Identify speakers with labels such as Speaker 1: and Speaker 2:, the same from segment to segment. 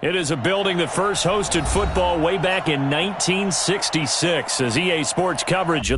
Speaker 1: It is a building that first hosted football way back in 1966 as EA Sports coverage.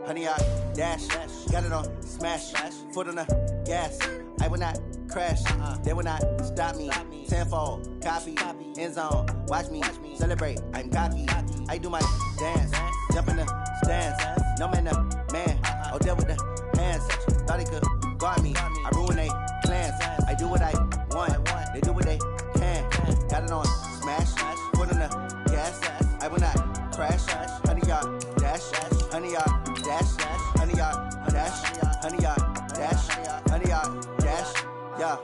Speaker 2: Honey, I dash, got it on smash, foot on the gas. I will not crash, they will not stop me. Tenfold, copy, end zone, watch me celebrate. I'm cocky, I do my dance, jump in the stands. No man, the man, oh, there with the hands. Thought he could guard me, I ruin they plans. I do what I want, they do what they can. Got it on smash, foot on the gas. I will not crash, honey, y'all dash, honey, y'all dash, honey, y'all dash, honey, y'all dash, honey, y'all dash, yeah.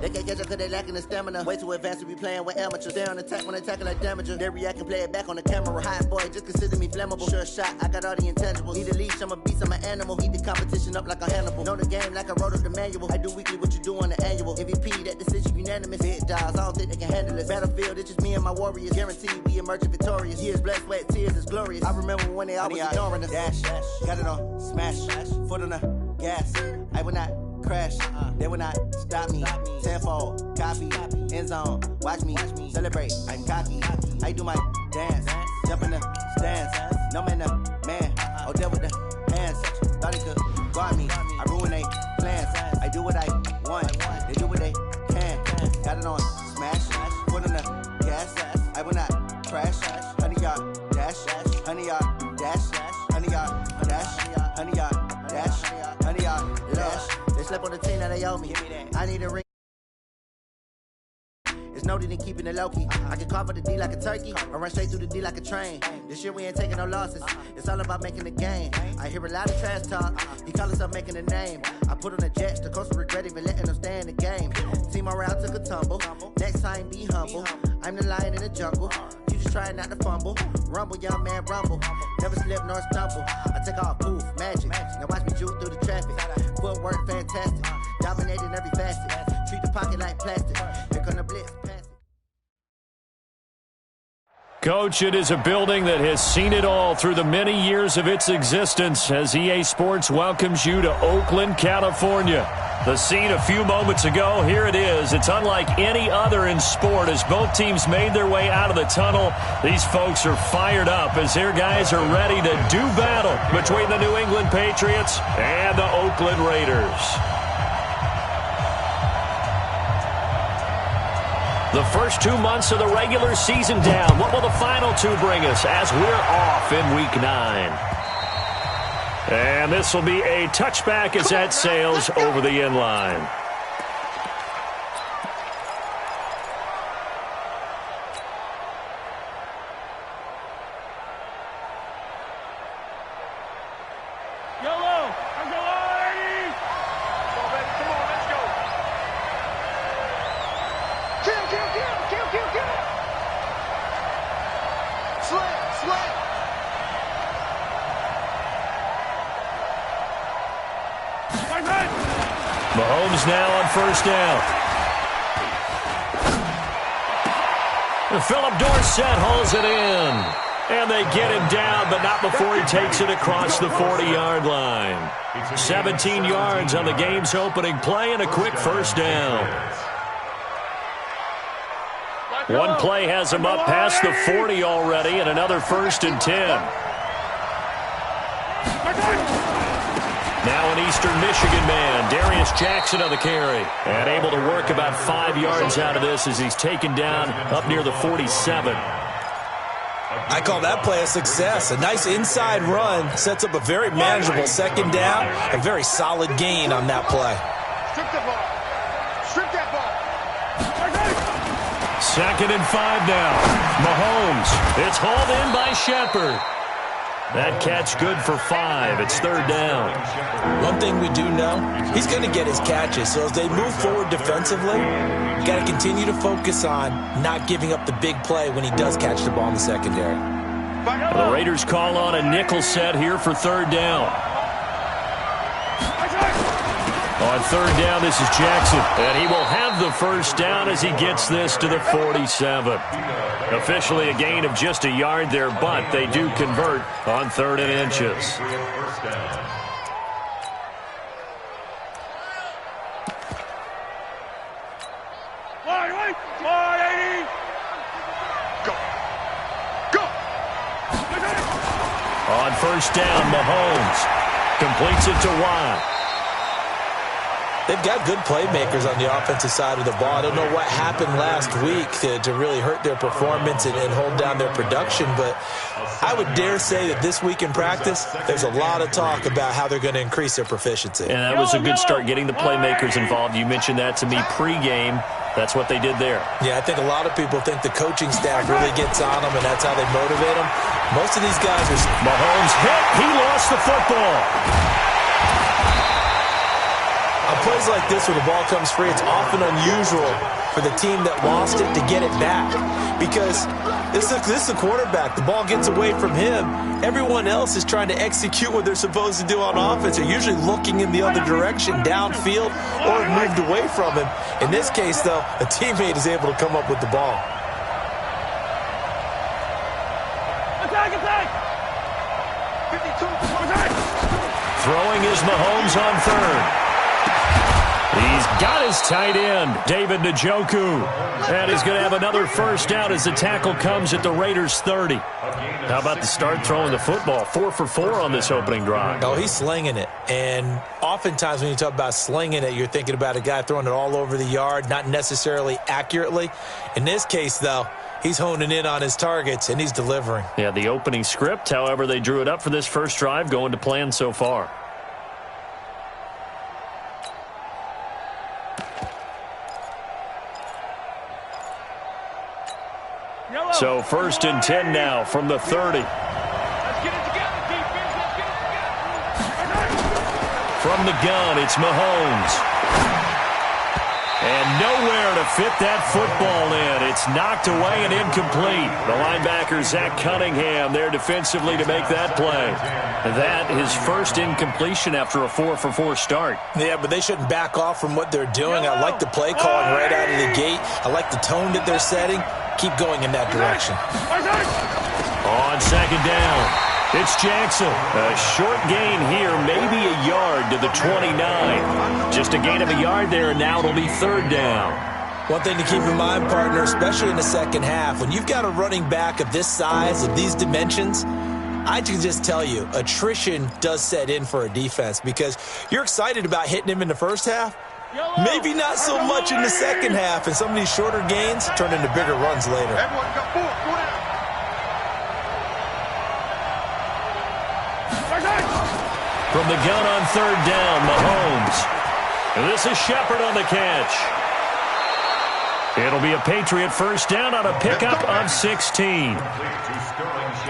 Speaker 2: They can't catch up cause they lacking the stamina. Way too advanced to be playing with amateurs. They on attack when they tackle like damager. They react and play it back on the camera. Hot boy, just consider me flammable. Sure shot, I got all the intangibles. Need a leash, I'm a beast, I'm an animal. Eat the competition up like a Hannibal. Know the game like I wrote up the manual. I do weekly what you do on the annual. MVP, that decision unanimous. Big dogs, I don't think they can handle it. Battlefield, it's just me and my warriors. Guaranteed we emerge victorious. Years, blood, sweat, tears, is glorious. I remember when they always ignoring us. Dash, got it on smash, foot on the gas. I will not crash, they will not stop me. Tenfold, copy, end zone, watch me celebrate. I'm cocky, I do my dance, jump in the stands. No man, the man, oh, there with the hands. Thought he could guard me, I ruin they plans. I do what I want, they do what they can. Got it on smash, foot on the gas. I will not crash, honey, y'all dash, honey, y'all dash, honey, y'all dash, honey, y'all dash, honey, y'all dash. They slept on the team that they owe me. I need a ring. It's noted in keeping it low-key. I can carve up the D like a turkey or run straight through the D like a train. This year we ain't taking no losses. It's all about making the game. I hear a lot of trash talk. He call himself making a name. I put on the Jets. The coach will regret even letting them stay in the game. Team around took a tumble. Next time be humble. I'm the lion in the jungle. You just trying not to fumble. Rumble, young man, rumble. Never slip nor stumble. I take off, poof, magic. Now watch me juke through the traffic. Footwork fantastic. Dominating every facet. Treat the pocket like plastic. Here come the blitz.
Speaker 1: Coach, it is a building that has seen it all through the many years of its existence as EA Sports welcomes you to Oakland, California. The scene a few moments ago, here it is. It's unlike any other in sport as both teams made their way out of the tunnel. These folks are fired up as their guys are ready to do battle between the New England Patriots and the Oakland Raiders. The first 2 months of the regular season down. What will the final two bring us as we're off in Week 9? And this will be a touchback as that sails over the end line. Mahomes now on first down. And Philip Dorsett hauls it in. And they get him down, but not before he takes it across the 40-yard line. 17 yards on the game's opening play and a quick first down. One play has him up past the 40 already, and another 1st and 10. Now an Eastern Michigan man, Darius Jackson on the carry. And able to work about 5 yards out of this as he's taken down up near the 47.
Speaker 3: I call that play a success. A nice inside run sets up a very manageable second down. A very solid gain on that play.
Speaker 4: Strip the ball. Strip that ball.
Speaker 1: 2nd and 5 now. Mahomes. It's hauled in by Shepard. That catch good for 5. It's 3rd down.
Speaker 3: One thing we do know, he's going to get his catches. So as they move forward defensively, you got to continue to focus on not giving up the big play when he does catch the ball in the secondary.
Speaker 1: The Raiders call on a nickel set here for 3rd down. On third down, this is Jackson. And he will have the first down as he gets this to the 47. Officially a gain of just a yard there, but they do convert on 3rd and inches. On first down, Mahomes completes it to Watt.
Speaker 3: They've got good playmakers on the offensive side of the ball. I don't know what happened last week to really hurt their performance and hold down their production, but I would dare say that this week in practice, there's a lot of talk about how they're going to increase their proficiency.
Speaker 1: And that was a good start, getting the playmakers involved. You mentioned that to me pregame. That's what they did there.
Speaker 3: Yeah, I think a lot of people think the coaching staff really gets on them, and that's how they motivate them. Most of these guys are...
Speaker 1: Mahomes hit. He lost the football.
Speaker 3: On plays like this where the ball comes free, it's often unusual for the team that lost it to get it back. Because this is a quarterback. The ball gets away from him. Everyone else is trying to execute what they're supposed to do on offense. They're usually looking in the other direction, downfield, or moved away from him. In this case, though, a teammate is able to come up with the ball.
Speaker 1: Throwing is Mahomes on third. He's got his tight end, David Njoku. And he's going to have another first down as the tackle comes at the Raiders' 30. How about the start throwing the football? 4 for 4 on this opening drive.
Speaker 3: Oh, he's slinging it. And oftentimes when you talk about slinging it, you're thinking about a guy throwing it all over the yard, not necessarily accurately. In this case, though, he's honing in on his targets, and he's delivering.
Speaker 1: Yeah, the opening script, however, they drew it up for this first drive, going to plan so far. So 1st and 10 now from the 30.
Speaker 4: Let's get it together, defense. Let's get it together.
Speaker 1: From the gun, it's Mahomes. And nowhere to fit that football in. It's knocked away and incomplete. The linebacker, Zach Cunningham, there defensively to make that play. That is first incompletion after a 4 for 4 start.
Speaker 3: Yeah, but they shouldn't back off from what they're doing. I like the play calling right out of the gate. I like the tone that they're setting. Keep going in that direction.
Speaker 1: On second down, it's Jackson. A short gain here, maybe a yard to the 29. Just a gain of a yard there, and now it'll be 3rd down.
Speaker 3: One thing to keep in mind, partner, especially in the second half, when you've got a running back of this size, of these dimensions, I can just tell you, attrition does set in for a defense because you're excited about hitting him in the first half. Maybe not so much in the second half, and some of these shorter gains turn into bigger runs later.
Speaker 4: Everyone got 4. Go down.
Speaker 1: From the gun on 3rd down, Mahomes. And this is Shepard on the catch. It'll be a Patriot first down on a pickup of 16.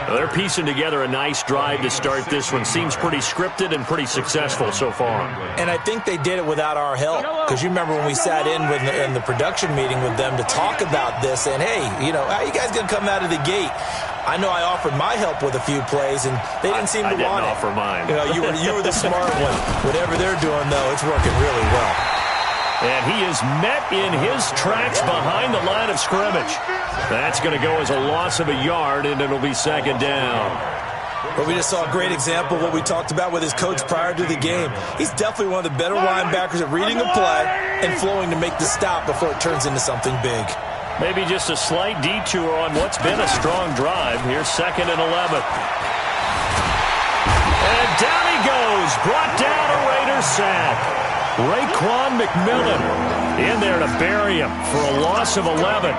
Speaker 1: They're piecing together a nice drive to start this one. Seems pretty scripted and pretty successful so far.
Speaker 3: And I think they did it without our help. Because you remember when we sat in the production meeting with them to talk about this, and hey, you know, how you guys going to come out of the gate? I know I offered my help with a few plays, and they didn't seem to want it.
Speaker 1: I didn't offer mine.
Speaker 3: You know, you were the smart one. Whatever they're doing, though, it's working really well.
Speaker 1: And he is met in his tracks behind the line of scrimmage. That's going to go as a loss of a yard, and it'll be 2nd down.
Speaker 3: But we just saw a great example of what we talked about with his coach prior to the game. He's definitely one of the better linebackers at reading a play and flowing to make the stop before it turns into something big.
Speaker 1: Maybe just a slight detour on what's been a strong drive. Here's 2nd and 11. And down he goes. Brought down a Raiders sack. Raekwon McMillan in there to bury him for a loss of 11.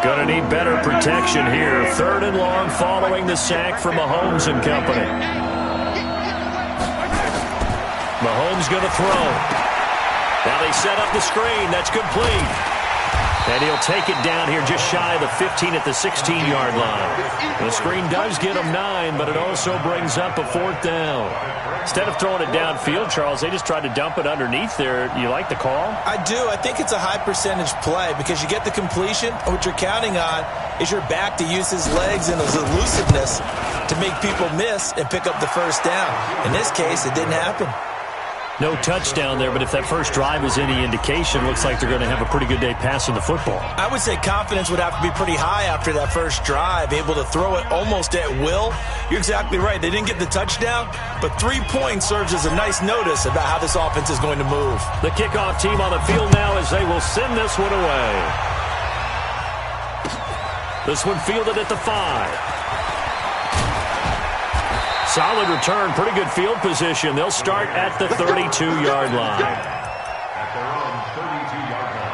Speaker 1: Going to need better protection here. 3rd and long following the sack from Mahomes and company. Mahomes going to throw. Now they set up the screen. That's complete. And he'll take it down here just shy of the 15 at the 16-yard line. The screen does get him 9, but it also brings up a 4th down. Instead of throwing it downfield, Charles, they just tried to dump it underneath there. You like the call?
Speaker 3: I do. I think it's a high percentage play because you get the completion. What you're counting on is your back to use his legs and his elusiveness to make people miss and pick up the first down. In this case, it didn't happen.
Speaker 1: No touchdown there, but if that first drive is any indication, looks like they're going to have a pretty good day passing the football.
Speaker 3: I would say confidence would have to be pretty high after that first drive, able to throw it almost at will. You're exactly right. They didn't get the touchdown, but 3 points serves as a nice notice about how this offense is going to move.
Speaker 1: The kickoff team on the field now as they will send this one away. This one fielded at the 5. Solid return, pretty good field position. They'll start at the 32-yard line.
Speaker 5: At their own 32-yard line.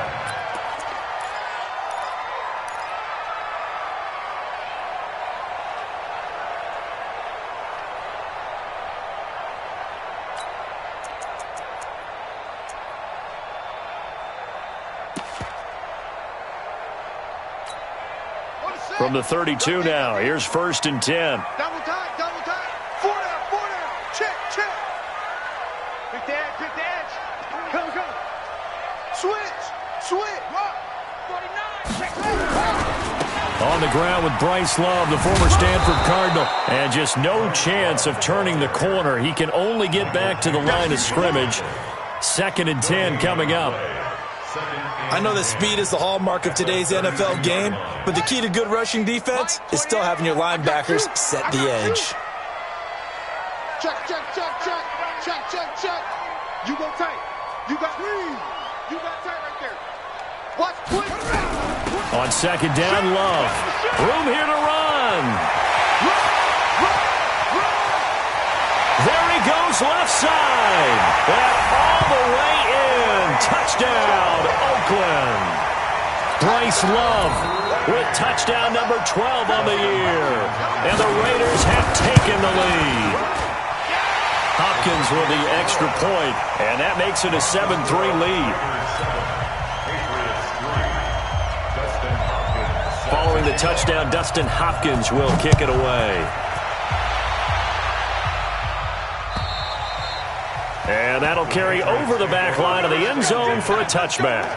Speaker 1: From the 32 now, here's 1st and 10.
Speaker 4: Double time. 4 down. Check. Pick the edge. Go. Switch. Rock. 49.
Speaker 1: On the ground with Bryce Love, the former Stanford Cardinal. And just no chance of turning the corner. He can only get back to the line of scrimmage. 2nd and 10 coming up.
Speaker 3: I know that speed is the hallmark of today's NFL game, but the key to good rushing defense is still having your linebackers set the edge.
Speaker 4: Check. You go tight. You got tight right there. Watch quick.
Speaker 1: On 2nd down, Love. Room here to run. There he goes, left side. And all the way in. Touchdown, Oakland. Bryce Love with touchdown number 12 on the year. And the Raiders have taken the lead. Hopkins with the extra point, and that makes it a 7-3 lead. Following the touchdown, Dustin Hopkins will kick it away. And that'll carry over the back line of the end zone for a touchback.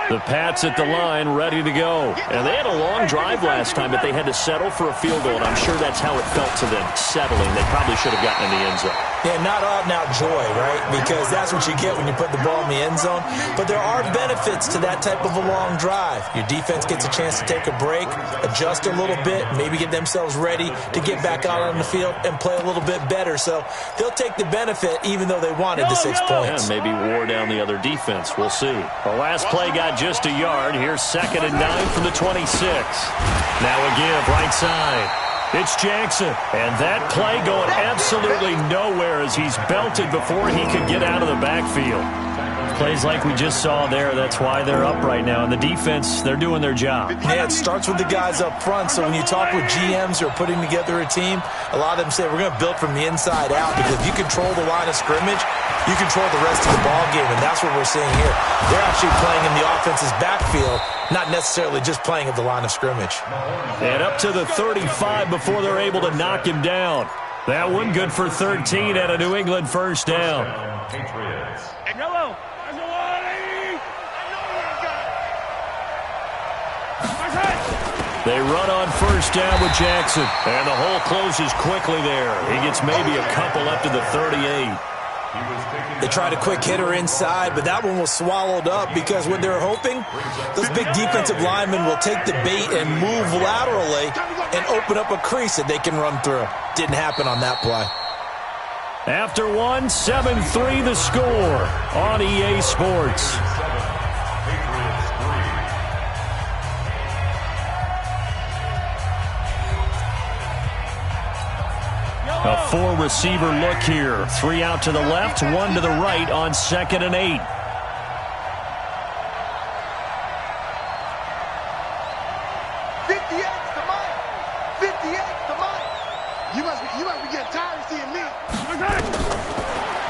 Speaker 1: The Pats at the line, ready to go. And they had a long drive last time, but they had to settle for a field goal, and I'm sure that's how it felt to them, settling. They probably should have gotten in the end zone.
Speaker 3: Yeah, not out-and-out joy, right? Because that's what you get when you put the ball in the end zone. But there are benefits to that type of a long drive. Your defense gets a chance to take a break, adjust a little bit, maybe get themselves ready to get back out on the field and play a little bit better. So they'll take the benefit even though they wanted the 6 points.
Speaker 1: Yeah, maybe wore down the other defense. We'll see. The last play got just a yard. Here's 2nd and 9 from the 26. Now a give, right side. It's Jackson. And that play going absolutely nowhere as he's belted before he could get out of the backfield. Plays like we just saw there. That's why they're up right now. And the defense, they're doing their job.
Speaker 3: Yeah, it starts with the guys up front. So when you talk with GMs who are putting together a team, a lot of them say we're going to build from the inside out, because if you control the line of scrimmage, you control the rest of the ball game, and that's what we're seeing here. They're actually playing in the offense's backfield, not necessarily just playing at the line of scrimmage.
Speaker 1: And up to the 35 before they're able to knock him down. That one good for 13 at a New England first down.
Speaker 5: Patriots.
Speaker 4: Yellow.
Speaker 1: They run on first down with Jackson. And the hole closes quickly there. He gets maybe a couple up to the 38.
Speaker 3: They tried a quick hitter inside, but that one was swallowed up because what they're hoping, those big defensive linemen will take the bait and move laterally and open up a crease that they can run through. Didn't happen on that play.
Speaker 1: After one, 7-3 the score on EA Sports. A four-receiver look here. 3 out to the left, 1 to the right on 2nd and 8.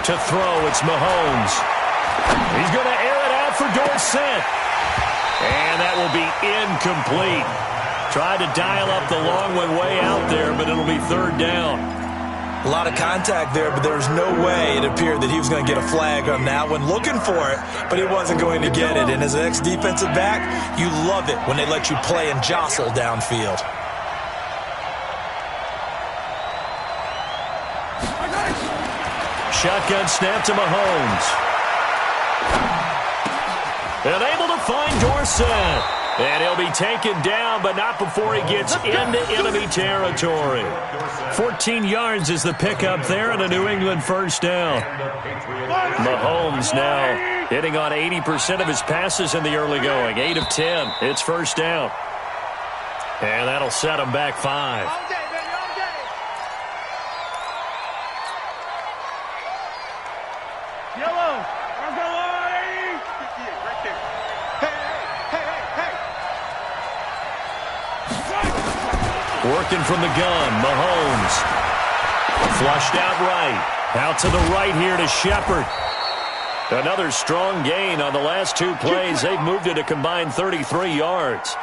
Speaker 1: To throw, it's Mahomes. He's going to air it out for Dorsett. And that will be incomplete. Tried to dial up the long one way out there, but it'll be third down.
Speaker 3: A lot of contact there, but there was no way it appeared that he was going to get a flag on that one. Looking for it, but he wasn't going to get it. And as an ex-defensive back, you love it when they let you play and jostle downfield.
Speaker 1: Shotgun snap to Mahomes. And able to find Dorsett. And he'll be taken down, but not before he gets into enemy territory. 14 yards is the pickup there and a New England first down. Mahomes now hitting on 80% of his passes in the early going. 8 of 10. It's first down. And that'll set him back 5. Working from the gun, Mahomes. Flushed out right. Out to the right here to Shepard. Another strong gain on the last 2 plays. They've moved it a combined 33 yards.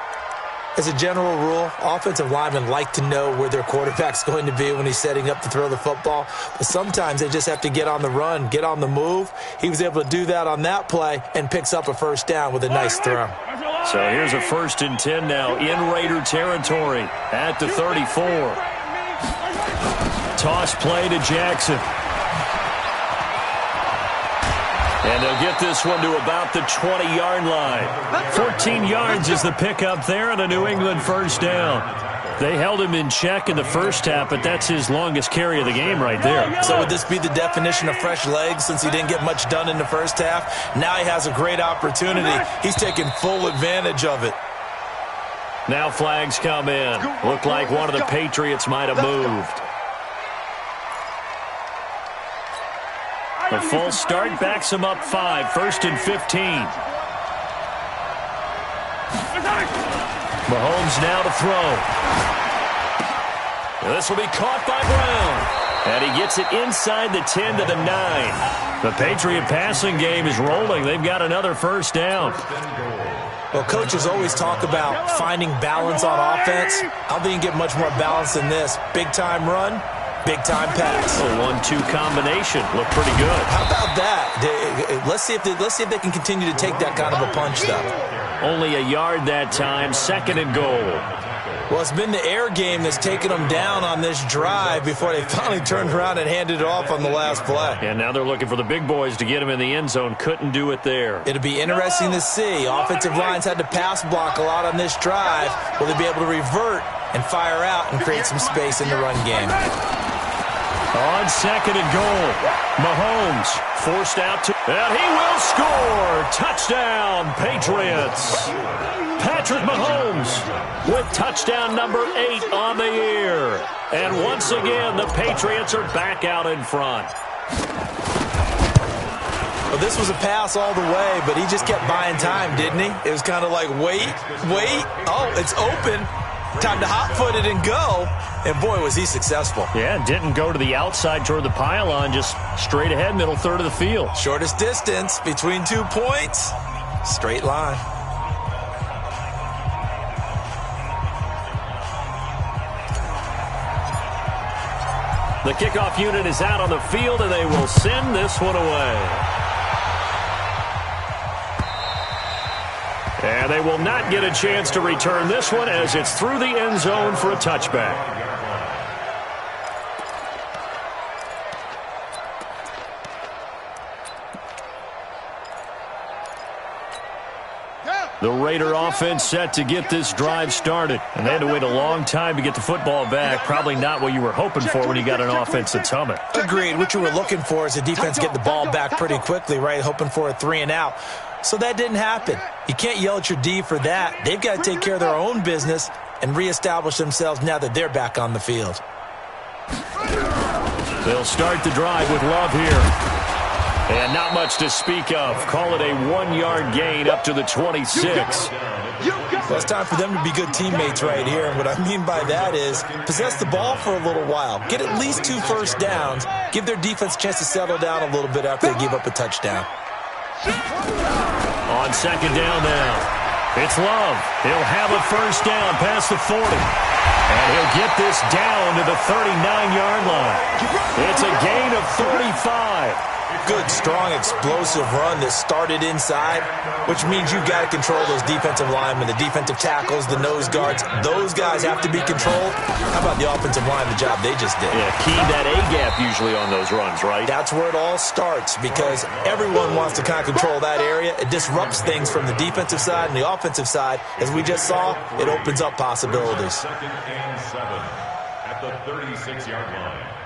Speaker 3: As a general rule, offensive linemen like to know where their quarterback's going to be when he's setting up to throw the football. But sometimes they just have to get on the run, get on the move. He was able to do that on that play and picks up a first down with a nice throw.
Speaker 1: So here's a 1st and 10 now in Raider territory at the 34. Toss play to Jackson. And they'll get this one to about the 20-yard line. 14 yards is the pickup there and a New England first down. They held him in check in the first half, but that's his longest carry of the game right there.
Speaker 3: So would this be the definition of fresh legs since he didn't get much done in the first half? Now he has a great opportunity. He's taking full advantage of it.
Speaker 1: Now flags come in. Looked like one of the Patriots might have moved. The full start backs him up 5, 1st and 15. Mahomes now to throw. This will be caught by Brown. And he gets it inside the 10 to the 9. The Patriot passing game is rolling. They've got another first down.
Speaker 3: Well, coaches always talk about finding balance on offense. I don't think you get much more balance than this. Big-time run, big-time pass.
Speaker 1: A 1-2 combination. Look pretty good.
Speaker 3: How about that? Let's see if they can continue to take that kind of a punch, though.
Speaker 1: Only a yard that time. 2nd and goal.
Speaker 3: Well, it's been the air game that's taken them down on this drive before they finally turned around and handed it off on the last play.
Speaker 1: And now they're looking for the big boys to get him in the end zone. Couldn't do it there.
Speaker 3: It'll be interesting to see. Offensive lines had to pass block a lot on this drive. Will they be able to revert and fire out and create some space in the run game?
Speaker 1: On 2nd and goal, Mahomes forced out to, and he will score. Touchdown, Patriots. Patrick Mahomes with touchdown number 8 on the year. And once again, the Patriots are back out in front.
Speaker 3: Well, this was a pass all the way, but he just kept buying time, didn't he? It was kind of like, wait. Oh, it's open. Time to hot-foot it and go. And, boy, was he successful.
Speaker 1: Yeah, didn't go to the outside toward the pylon, just straight ahead, middle third of the field.
Speaker 3: Shortest distance between 2 points, straight line.
Speaker 1: The kickoff unit is out on the field, and they will send this one away. And they will not get a chance to return this one as it's through the end zone for a touchback. The Raider offense set to get this drive started. And they had to wait a long time to get the football back. Probably not what you were hoping for when you got an offense that's humming.
Speaker 3: Agreed. What you were looking for is the defense get the ball back pretty quickly, right? Hoping for a 3 and out. So that didn't happen. You can't yell at your D for that. They've got to take care of their own business and reestablish themselves now that they're back on the field.
Speaker 1: They'll start the drive with Love here. And not much to speak of. Call it a 1-yard gain up to the 26.
Speaker 3: Well, it's time for them to be good teammates right here. And what I mean by that is possess the ball for a little while. Get at least 2 first downs. Give their defense a chance to settle down a little bit after they give up a touchdown.
Speaker 1: On 2nd down now. It's Love. He'll have a first down past the 40. And he'll get this down to the 39-yard line. It's a gain of 35.
Speaker 3: Good, strong, explosive run that started inside, which means you've got to control those defensive linemen, the defensive tackles, the nose guards. Those guys have to be controlled. How about the offensive line, the job they just did?
Speaker 1: Yeah, key that A-gap usually on those runs, right?
Speaker 3: That's where it all starts because everyone wants to kind of control that area. It disrupts things from the defensive side and the offensive side. As we just saw, it opens up possibilities.
Speaker 5: 2nd and 7 at the 36-yard line.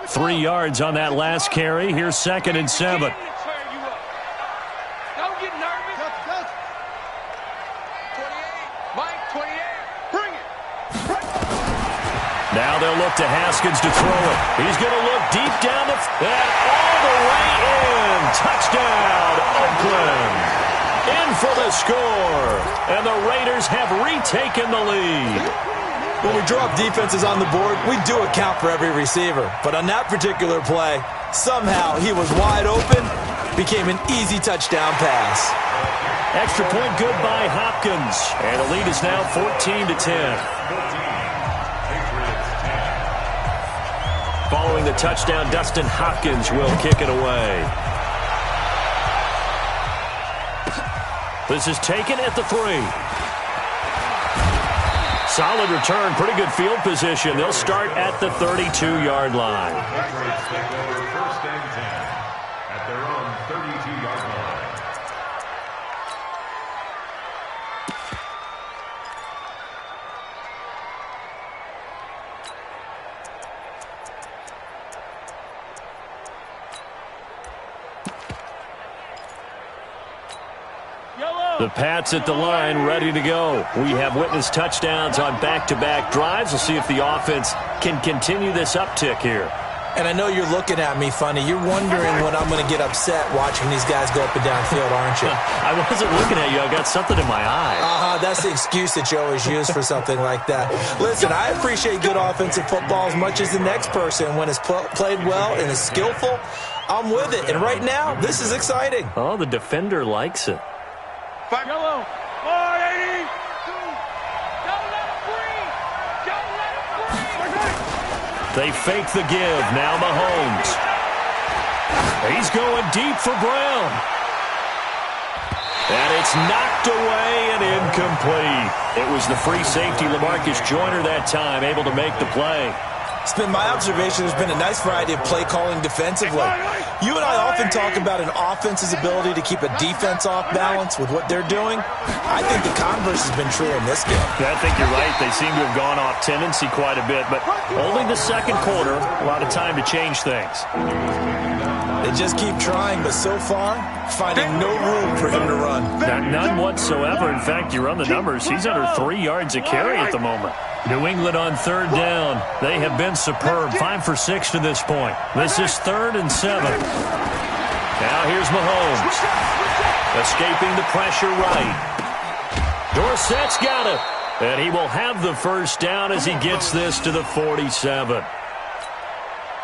Speaker 1: Three yards on that last carry. Here's 2nd and 7.
Speaker 4: Don't get nervous. 28. Mike, 28. Bring it.
Speaker 1: Now they'll look to Haskins to throw it. He's going to look deep down the and all the way in. Touchdown, Oakland. In for the score. And the Raiders have retaken the lead.
Speaker 3: When we drop defenses on the board, we do account for every receiver. But on that particular play, somehow he was wide open, became an easy touchdown pass.
Speaker 1: Extra point good by Hopkins. And the lead is now 14-10. Following the touchdown, Dustin Hopkins will kick it away. This is taken at the 3. Solid return, pretty good field position. They'll start at the 32-yard line.
Speaker 5: Patriots take over 1st and 10 at their own 32-yard line.
Speaker 1: The Pats at the line, ready to go. We have witnessed touchdowns on back-to-back drives. We'll see if the offense can continue this uptick here.
Speaker 3: And I know you're looking at me funny. You're wondering when I'm going to get upset watching these guys go up and down field, aren't you?
Speaker 1: I wasn't looking at you. I got something in my eye.
Speaker 3: That's the excuse that you always use for something like that. Listen, I appreciate good offensive football as much as the next person. When it's played well and is skillful, I'm with it. And right now, this is exciting.
Speaker 1: Oh, the defender likes it.
Speaker 4: Yellow. 480. Don't let him breathe. Don't let him breathe.
Speaker 1: They fake the give. Now Mahomes. He's going deep for Brown. And it's knocked away and incomplete. It was the free safety, LaMarcus Joyner, that time, able to make the play.
Speaker 3: It's been my observation there's been a nice variety of play calling defensively. You and I often talk about an offense's ability to keep a defense off balance with what they're doing. I think the converse has been true in this game.
Speaker 1: I think you're right. They seem to have gone off tendency quite a bit, but only the second quarter, a lot of time to change things.
Speaker 3: They just keep trying, but so far, finding no room for him to run.
Speaker 1: None whatsoever. In fact, you run the numbers. He's under 3 yards a carry at the moment. New England on 3rd down. They have been superb. 5 for 6 to this point. This is 3rd and 7. Now here's Mahomes. Escaping the pressure right. Dorsett's got it. And he will have the first down as he gets this to the 47.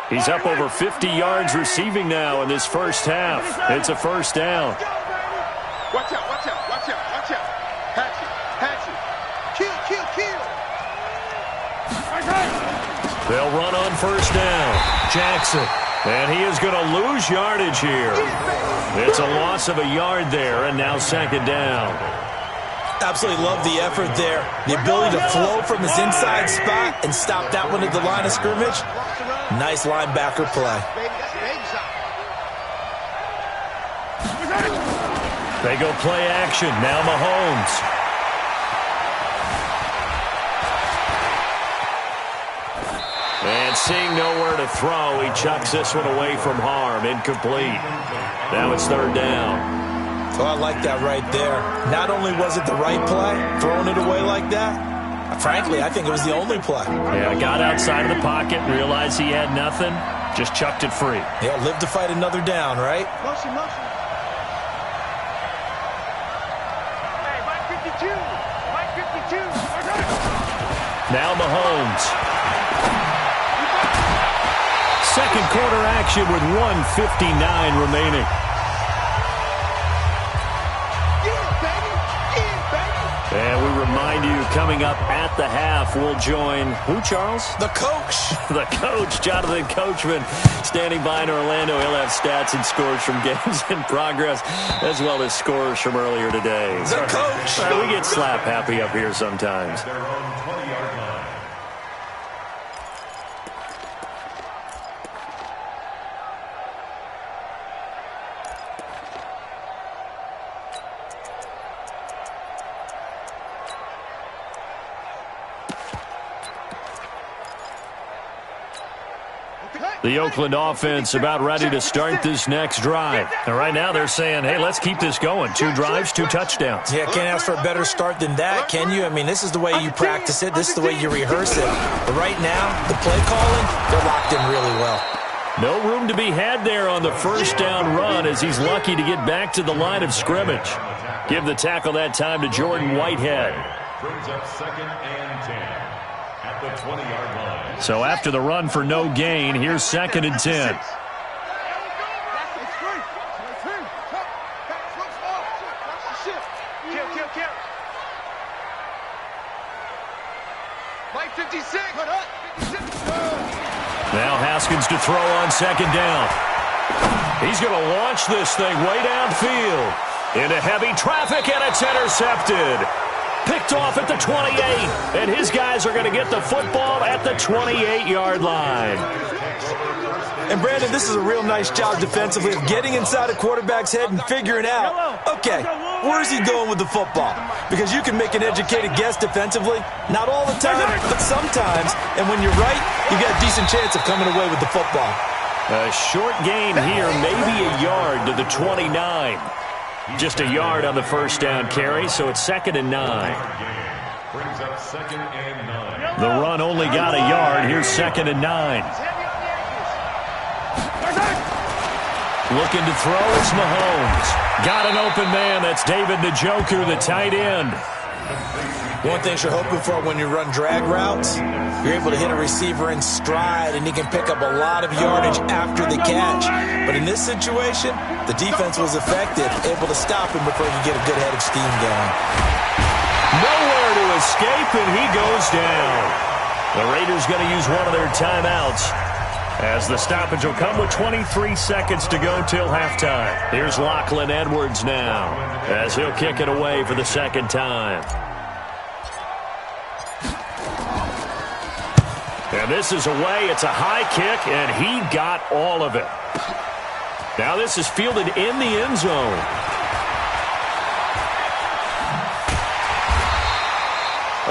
Speaker 1: He's up over 50 yards receiving now in this first half. It's a first down.
Speaker 4: Watch out, watch out, watch out, watch out. Hatch it. Kill, kill, kill.
Speaker 1: They'll run on first down. Jackson. And he is going to lose yardage here. It's a loss of a yard there, and now 2nd down.
Speaker 3: Absolutely love the effort there. The ability to flow from his inside spot and stop that one at the line of scrimmage. Nice linebacker play.
Speaker 1: They go play action. Now Mahomes. And seeing nowhere to throw, he chucks this one away from harm. Incomplete. Now it's 3rd down.
Speaker 3: So I like that right there. Not only was it the right play, throwing it away like that, frankly, I think it was the only play.
Speaker 1: Yeah, got outside of the pocket, realized he had nothing, just chucked it free.
Speaker 3: Yeah, live to fight another down, right?
Speaker 4: Motion, motion. Hey, Mike 52. Mike 52.
Speaker 1: Now Mahomes. Second quarter action with 1:59 remaining. And we remind you, coming up at the half, we'll join who, Charles?
Speaker 3: The coach.
Speaker 1: The coach, Jonathan Coachman, standing by in Orlando. He'll have stats and scores from games in progress, as well as scores from earlier today.
Speaker 3: The coach.
Speaker 1: We get slap happy up here sometimes.
Speaker 5: Their own 20-yard line.
Speaker 1: The Oakland offense about ready to start this next drive. And right now they're saying, hey, let's keep this going. 2 drives, 2 touchdowns.
Speaker 3: Yeah, can't ask for a better start than that, can you? I mean, this is the way you practice it. This is the way you rehearse it. But right now, the play calling, they're locked in really well.
Speaker 1: No room to be had there on the first down run as he's lucky to get back to the line of scrimmage. Give the tackle that time to Jordan Whitehead.
Speaker 5: Brings up 2nd and 10 at the 20-yard line.
Speaker 1: So after the run for no gain, here's 2nd and 10. Now Haskins to throw on 2nd down. He's going to launch this thing way downfield. Into heavy traffic, and it's intercepted. Picked off at the 28, and his guys are going to get the football at the 28-yard line.
Speaker 3: And, Brandon, this is a real nice job defensively of getting inside a quarterback's head and figuring out, okay, where's he going with the football? Because you can make an educated guess defensively, not all the time, but sometimes. And when you're right, you got a decent chance of coming away with the football.
Speaker 1: A short gain here, maybe a yard to the 29. Just a yard on the first down carry, so it's 2nd and 9.
Speaker 5: Brings up 2nd and 9.
Speaker 1: The run only got a yard. Here's 2nd and 9. Looking to throw, it's Mahomes. Got an open man. That's David Njoku, the tight end.
Speaker 3: One thing you're hoping for when you run drag routes, you're able to hit a receiver in stride, and he can pick up a lot of yardage after the catch. But in this situation, the defense was effective, able to stop him before he could get a good head of steam going.
Speaker 1: Nowhere to escape, and he goes down. The Raiders going to use one of their timeouts, as the stoppage will come with 23 seconds to go till halftime. Here's Lachlan Edwards now, as he'll kick it away for the 2nd time. And this is away. It's a high kick, and he got all of it. Now this is fielded in the end zone.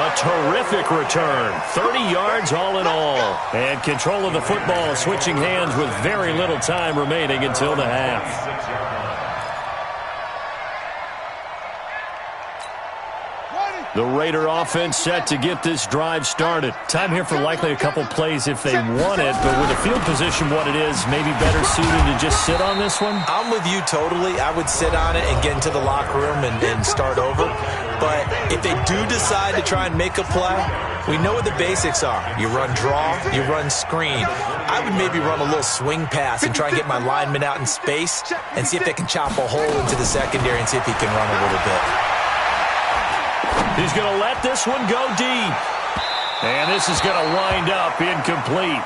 Speaker 1: A terrific return. 30 yards all in all. And control of the football switching hands with very little time remaining until the half. The Raider offense set to get this drive started. Time here for likely a couple plays if they want it, but with the field position what it is, maybe better suited to just sit on this one?
Speaker 3: I'm with you totally. I would sit on it and get into the locker room and start over. But if they do decide to try and make a play, we know what the basics are. You run draw, you run screen. I would maybe run a little swing pass and try and get my lineman out in space and see if they can chop a hole into the secondary and see if he can run a little bit.
Speaker 1: He's going to let this one go deep. And this is going to wind up incomplete.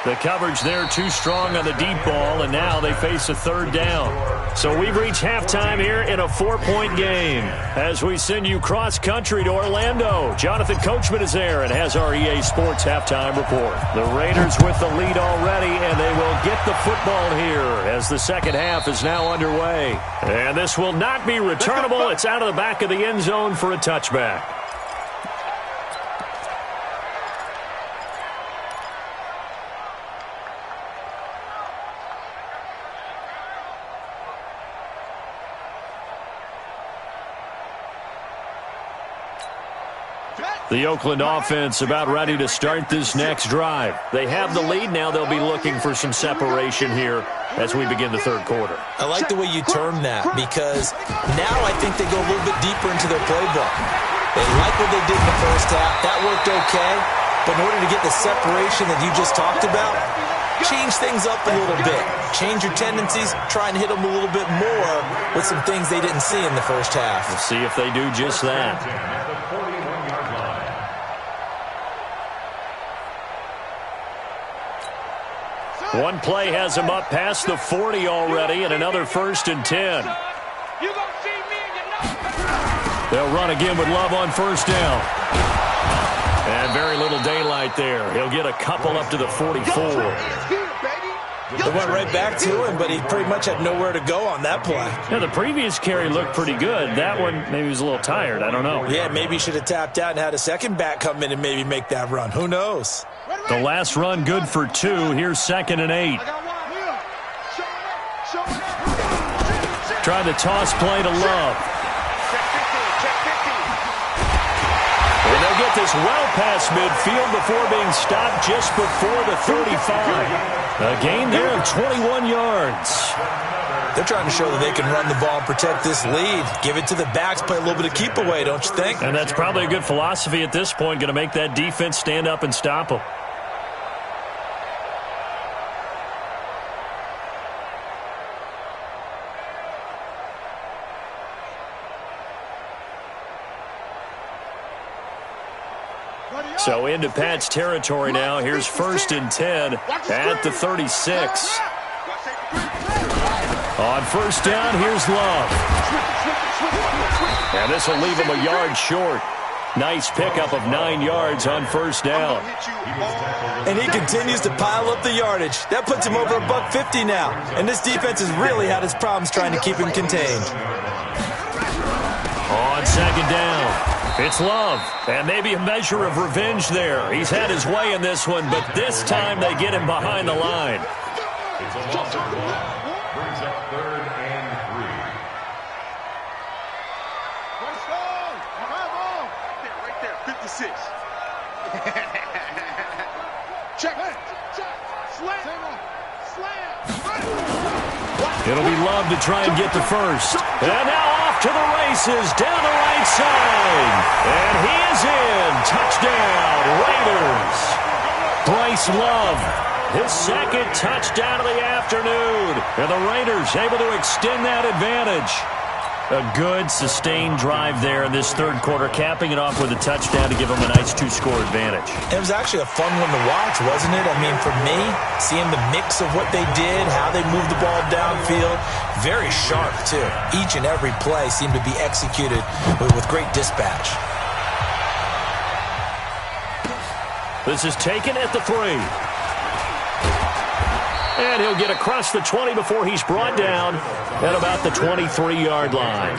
Speaker 1: The coverage there too strong on the deep ball, and now they face a 3rd down. So we've reached halftime here in a 4-point game. As we send you cross-country to Orlando, Jonathan Coachman is there and has our EA Sports halftime report. The Raiders with the lead already, and they will get the football here as the second half is now underway. And this will not be returnable. It's out of the back of the end zone for a touchback. The Oakland offense about ready to start this next drive. They have the lead. Now they'll be looking for some separation here as we begin the 3rd quarter.
Speaker 3: I like the way you term that because now I think they go a little bit deeper into their playbook. They like what they did in the first half. That worked okay. But in order to get the separation that you just talked about, change things up a little bit. Change your tendencies. Try and hit them a little bit more with some things they didn't see in the first half.
Speaker 1: We'll see if they do just that. One play has him up past the 40 already, and another 1st and 10. They'll run again with Love on 1st down. And very little daylight there. He'll get a couple up to the 44.
Speaker 3: They went right back to him, but he pretty much had nowhere to go on that play.
Speaker 1: Yeah, the previous carry looked pretty good. That one, maybe he was a little tired. I don't know.
Speaker 3: Yeah, maybe he should have tapped out and had a second back come in and maybe make that run. Who knows?
Speaker 1: The last run good for 2. Here's 2nd and 8. Trying to toss play to Love. And they'll get this well past midfield before being stopped just before the 35. A gain there of 21 yards.
Speaker 3: They're trying to show that they can run the ball and protect this lead. Give it to the backs, play a little bit of keep away, don't you think?
Speaker 1: And that's probably a good philosophy at this point, going to make that defense stand up and stop them. So into Pat's territory now. Here's 1st and 10 at the 36. On 1st down, here's Love. And this will leave him a yard short. Nice pickup of 9 yards on 1st down.
Speaker 3: And he continues to pile up the yardage. That puts him over $150 now. And this defense has really had its problems trying to keep him contained.
Speaker 1: On 2nd down, it's Love. And maybe a measure of revenge there. He's had his way in this one, but this time they get him behind the line.
Speaker 5: It's a loss of 1. Brings up 3rd and 3.
Speaker 4: Right there, 56. Check.
Speaker 1: It'll be Love to try and get the first. And now off to the races down the right side. And he is in. Touchdown, Raiders. Bryce Love, his 2nd touchdown of the afternoon. And the Raiders able to extend that advantage. A good, sustained drive there in this 3rd quarter, capping it off with a touchdown to give them a nice 2-score advantage.
Speaker 3: It was actually a fun one to watch, wasn't it? I mean, for me, seeing the mix of what they did, how they moved the ball downfield, very sharp, too. Each and every play seemed to be executed with great dispatch.
Speaker 1: This is taken at the 3. And he'll get across the 20 before he's brought down at about the 23-yard line.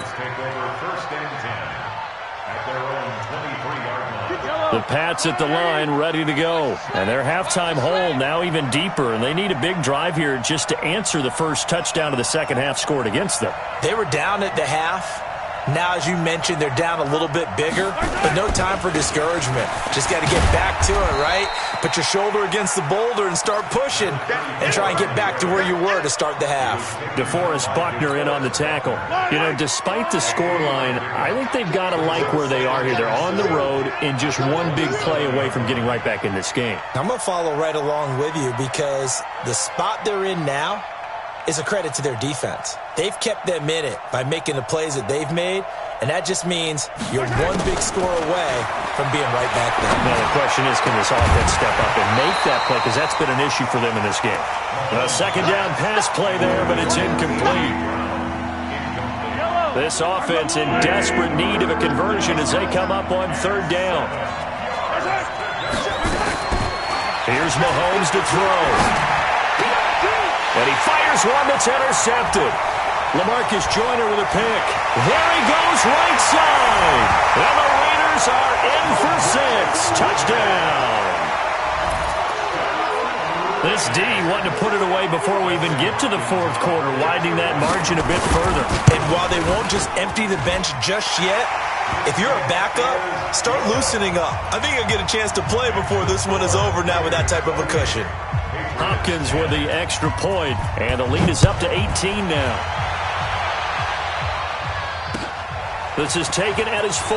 Speaker 1: The Pats at the line, ready to go. And their halftime hole now even deeper, and they need a big drive here just to answer the first touchdown of the second half scored against them.
Speaker 3: They were down at the half. Now, as you mentioned, they're down a little bit bigger, but no time for discouragement. Just got to get back to it, right? Put your shoulder against the boulder and start pushing and try and get back to where you were to start the half.
Speaker 1: DeForest Buckner in on the tackle. You know, despite the scoreline, I think they've got to like where they are here. They're on the road and just one big play away from getting right back in this game.
Speaker 3: I'm going to follow right along with you because the spot they're in now is a credit to their defense. They've kept them in it by making the plays that they've made, and that just means you're one big score away from being right back there.
Speaker 1: Now the question is, can this offense step up and make that play? Because that's been an issue for them in this game. A 2nd down pass play there, but it's incomplete. This offense in desperate need of a conversion as they come up on 3rd down. Here's Mahomes to throw. And he fires one that's intercepted. LaMarcus Joyner with a pick. There he goes, right side. And the Raiders are in for 6. Touchdown. This D wanting to put it away before we even get to the 4th quarter, widening that margin a bit further.
Speaker 3: And while they won't just empty the bench just yet, if you're a backup, start loosening up. I think you'll get a chance to play before this one is over now with that type of a cushion.
Speaker 1: Hopkins with the extra point, and the lead is up to 18 now. This is taken at his 4.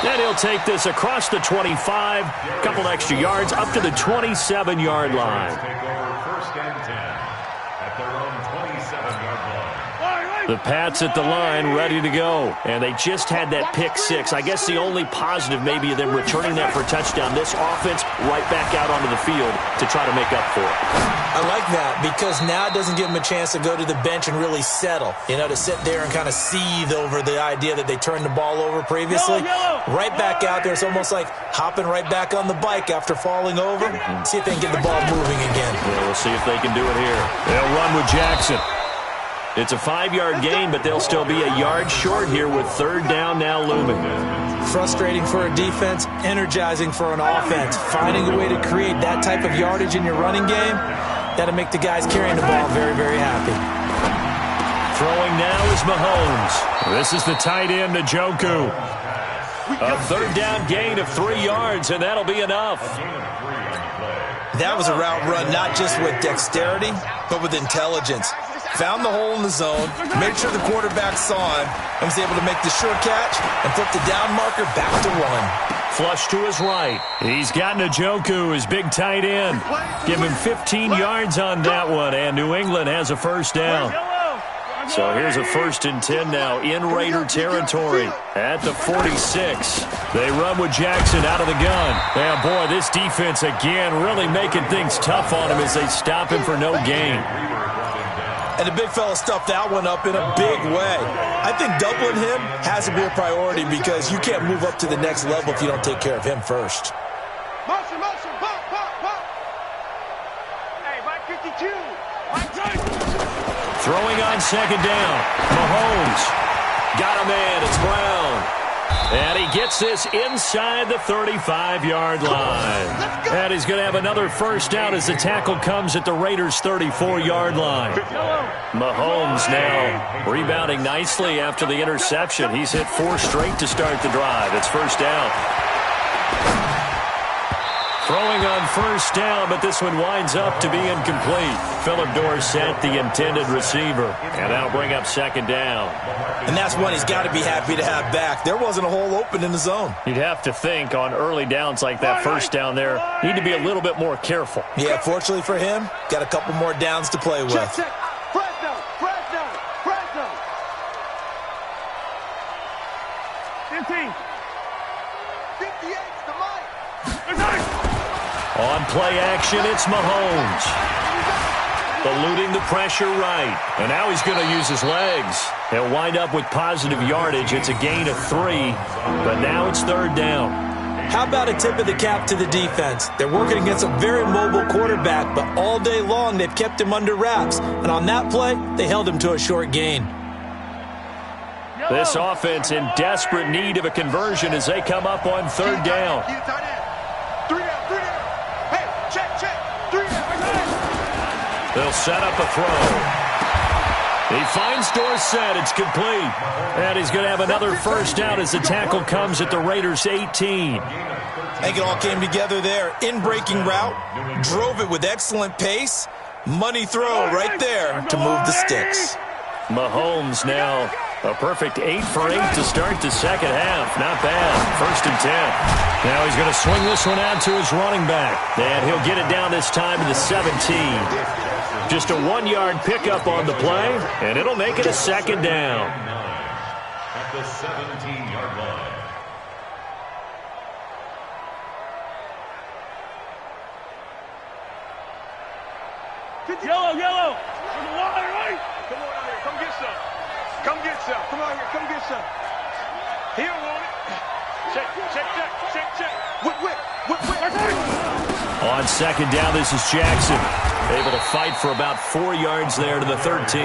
Speaker 1: And he'll take this across the 25, a couple extra yards, up to the 27-yard line.
Speaker 5: Take over first and 10 at their own 27-yard line.
Speaker 1: The Pats at the line, ready to go. And they just had that pick six. I guess the only positive maybe of them returning that for a touchdown. This offense right back out onto the field to try to make up for it.
Speaker 3: I like that because now it doesn't give them a chance to go to the bench and really settle. You know, to sit there and kind of seethe over the idea that they turned the ball over previously. Right back out there. It's almost like hopping right back on the bike after falling over. See if they can get the ball moving again.
Speaker 1: Yeah, we'll see if they can do it here. They'll run with Jackson. It's a 5-yard gain, but they'll still be a yard short here with third down now looming.
Speaker 3: Frustrating for a defense, energizing for an offense. Finding a way to create that type of yardage in your running game, that'll make the guys carrying the ball very, very happy.
Speaker 1: Throwing now is Mahomes. This is the tight end, Njoku. A third down gain of 3 yards, and that'll be enough.
Speaker 3: That was a route run not just with dexterity, but with intelligence. Found the hole in the zone, made sure the quarterback saw him, and was able to make the sure catch and flip the down marker back to one.
Speaker 1: Flush to his right. He's got Njoku, his big tight end. Give him 15 yards on that one, and New England has a first down. So here's a 1st and 10 now in Raider territory at the 46. They run with Jackson out of the gun. And boy, this defense again really making things tough on him as they stop him for no gain.
Speaker 3: And the big fella stuffed that one up in a big way. I think doubling him has to be a priority because you can't move up to the next level if you don't take care of him first.
Speaker 4: Motion, motion, pop, pop, pop. Hey, Mike 52. Mike Tyson.
Speaker 1: Throwing on second down. Mahomes. Got a man. It's Brown. And he gets this inside the 35-yard line. And he's going to have another first down as the tackle comes at the Raiders' 34-yard line. Mahomes now rebounding nicely after the interception. He's hit 4 straight to start the drive. It's first down. Throwing on first down, but this one winds up to be incomplete. Phillip Dorsett, the intended receiver. And that'll bring up second down.
Speaker 3: And that's one he's got to be happy to have back. There wasn't a hole open in the zone.
Speaker 1: You'd have to think on early downs like that first down there, need to be a little bit more careful.
Speaker 3: Yeah, fortunately for him, got a couple more downs to play with.
Speaker 4: Check, check. Fresno, Fresno, Fresno. 15. 58's the mic.
Speaker 1: On play action, it's Mahomes. Eluding the pressure right. And now he's going to use his legs. He'll wind up with positive yardage. It's a gain of 3, but now it's third down.
Speaker 3: How about a tip of the cap to the defense? They're working against a very mobile quarterback, but all day long they've kept him under wraps. And on that play, they held him to a short gain.
Speaker 1: This offense in desperate need of a conversion as they come up on third down.
Speaker 4: 3 down, 3 down. Hey, check, check. 3 down.
Speaker 1: They'll set up a throw. He finds Dorsett. It's complete. And he's going to have another first down as the tackle comes at the Raiders' 18.
Speaker 3: I think it all came together there. In-breaking route. Drove it with excellent pace. Money throw right there to move the sticks.
Speaker 1: Mahomes now a perfect 8 for 8 to start the second half. Not bad. 1st and 10. Now he's going to swing this one out to his running back. And he'll get it down this time to the 17. Just a 1-yard pickup on the play, and it'll make it a second down.
Speaker 5: At the 17-yard line.
Speaker 4: Yellow, yellow. There's a water, right? Come on out here. Come get some. Come get some. Come out here. Come get some. He don't want it. Check, check, check, check, check. Whip, whip, whip, whip.
Speaker 1: On second down, this is Jackson. Able to fight for about 4 yards there to the 13.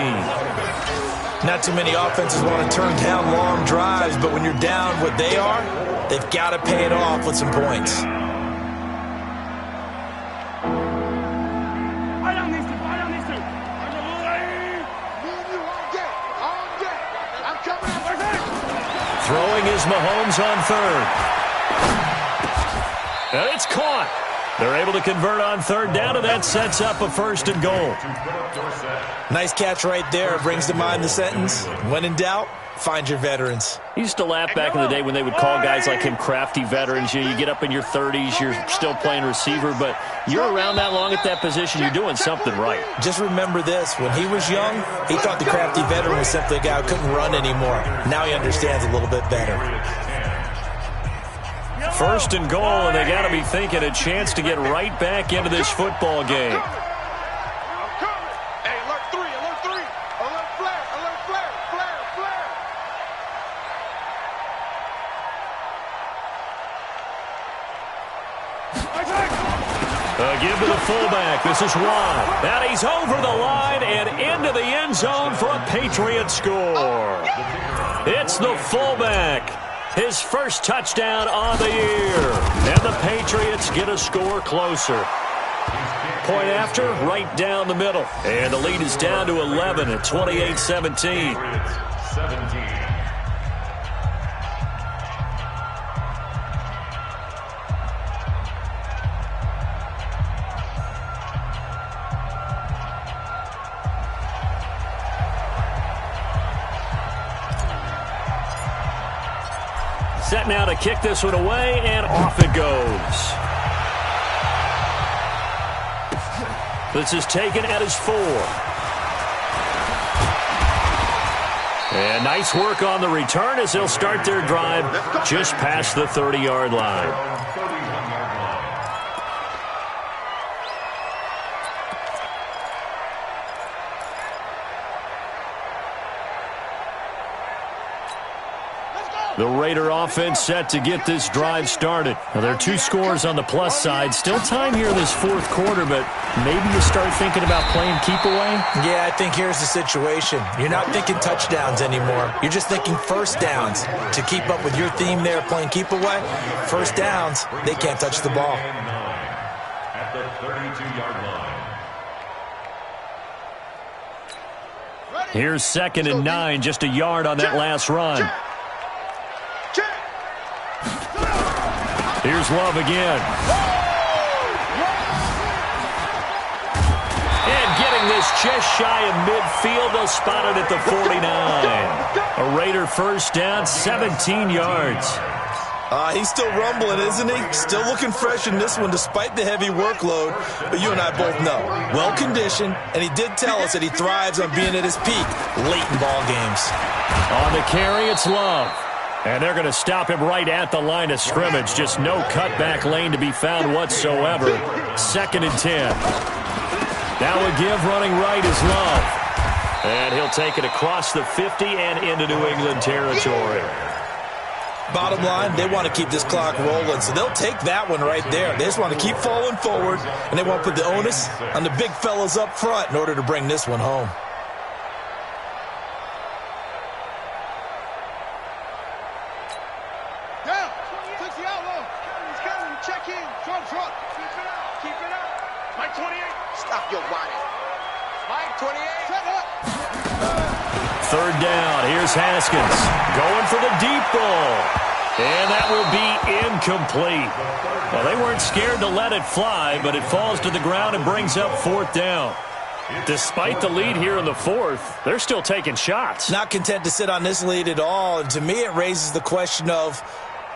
Speaker 3: Not too many offenses want to turn down long drives, but when you're down what they are, they've got to pay it off with some points.
Speaker 1: Throwing is Mahomes on third. And it's caught. They're able to convert on third down, and that sets up a 1st and goal.
Speaker 3: Nice catch right there. Brings to mind the sentence, when in doubt, find your veterans.
Speaker 1: He used to laugh back in the day when they would call guys like him crafty veterans. You get up in your 30s, you're still playing receiver, but you're around that long at that position, you're doing something right.
Speaker 3: Just remember this. When he was young, he thought the crafty veteran was simply a guy who couldn't run anymore. Now he understands a little bit better.
Speaker 1: 1st and goal, and they got to be thinking a chance to get right back into this football game.
Speaker 4: Hey, alert 3, alert 3. Alert flare, alert flare, flare, flare.
Speaker 1: Give to the fullback. This is Watt. And he's over the line and into the end zone for a Patriot score. It's the fullback. His first touchdown on the year. And the Patriots get a score closer. Point after, right down the middle. And the lead is down to 11 at 28-17. Set now to kick this one away, and off it goes. This is taken at his 4. And nice work on the return as they'll start their drive just past the 30-yard line. The Raider offense set to get this drive started. Now, there are 2 scores on the plus side. Still time here in this 4th quarter, but maybe you start thinking about playing keep away?
Speaker 3: Yeah, I think here's the situation. You're not thinking touchdowns anymore. You're just thinking first downs. To keep up with your theme there, playing keep away, first downs, they can't touch the ball.
Speaker 5: At the 32-yard line.
Speaker 1: Here's 2nd and 9, just a yard on that last run. Here's Love again. And getting this just shy of midfield, they'll spot it at the 49. A Raider first down, 17 yards.
Speaker 3: He's still rumbling, isn't he? Still looking fresh in this one despite the heavy workload. But you and I both know, well-conditioned, and he did tell us that he thrives on being at his peak late in ball games.
Speaker 1: On the carry, it's Love. And they're going to stop him right at the line of scrimmage. Just no cutback lane to be found whatsoever. 2nd and 10. Now a give running right is Love. And he'll take it across the 50 and into New England territory.
Speaker 3: Bottom line, they want to keep this clock rolling, so they'll take that one right there. They just want to keep falling forward, and they want to put the onus on the big fellas up front in order to bring this one home.
Speaker 1: Third down, here's Haskins going for the deep ball. And that will be incomplete. Well, they weren't scared to let it fly, but it falls to the ground and brings up 4th down. Despite the lead here in the 4th, they're still taking shots.
Speaker 3: Not content to sit on this lead at all, and to me it raises the question of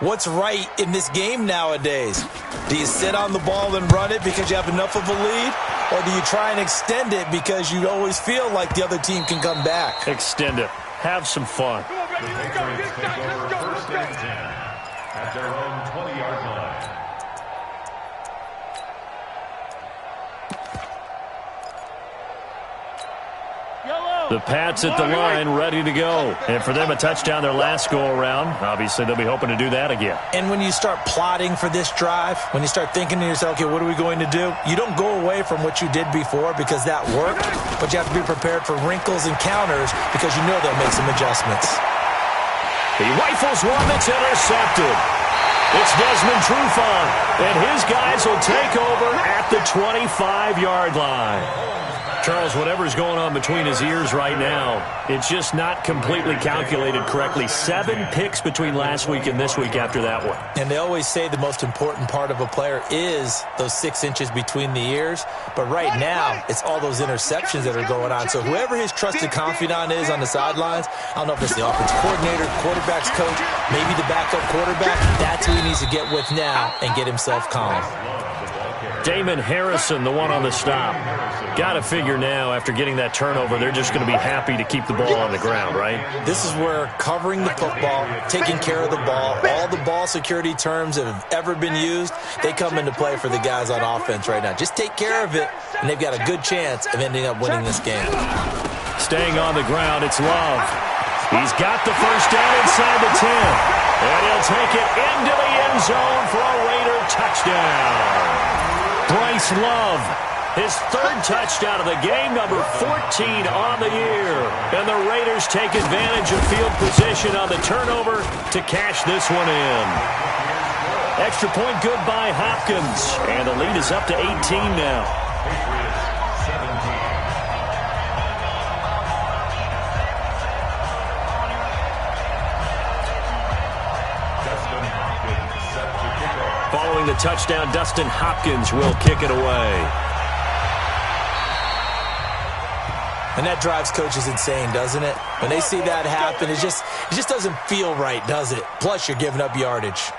Speaker 3: what's right in this game nowadays. Do you sit on the ball and run it because you have enough of a lead? Or do you try and extend it because you always feel like the other team can come back?
Speaker 1: Extend it. Have some fun.
Speaker 5: The Patriots take over 1st and 10 at their own 20-yard line.
Speaker 1: The Pats at the line, ready to go. And for them, a touchdown their last go-around. Obviously, they'll be hoping to do that again.
Speaker 3: And when you start plotting for this drive, when you start thinking to yourself, okay, what are we going to do? You don't go away from what you did before because that worked, but you have to be prepared for wrinkles and counters because you know they'll make some adjustments.
Speaker 1: He rifles one that's intercepted. It's Desmond Trufant, and his guys will take over at the 25-yard line. Charles, whatever's going on between his ears right now, it's just not completely calculated correctly. 7 picks between last week and this week after that one.
Speaker 3: And they always say the most important part of a player is those 6 inches between the ears. But right now, it's all those interceptions that are going on. So whoever his trusted confidant is on the sidelines, I don't know if it's the offense coordinator, quarterback's coach, maybe the backup quarterback, that's who he needs to get with now and get himself calm.
Speaker 1: Damon Harrison, the one on the stop. Got to figure now, after getting that turnover, they're just going to be happy to keep the ball on the ground, right?
Speaker 3: This is where covering the football, taking care of the ball, all the ball security terms that have ever been used, they come into play for the guys on offense right now. Just take care of it, and they've got a good chance of ending up winning this game.
Speaker 1: Staying on the ground, it's Love. He's got the first down inside the 10. And he'll take it into the end zone for a Raider touchdown. Bryce Love, his 3rd touchdown of the game, number 14 on the year. And the Raiders take advantage of field position on the turnover to cash this one in. Extra point good by Hopkins. And the lead is up to 18 now. Following the touchdown, Dustin Hopkins will kick it away.
Speaker 3: And that drives coaches insane, doesn't it? When they see that happen, it just doesn't feel right, does it? Plus, you're giving up yardage.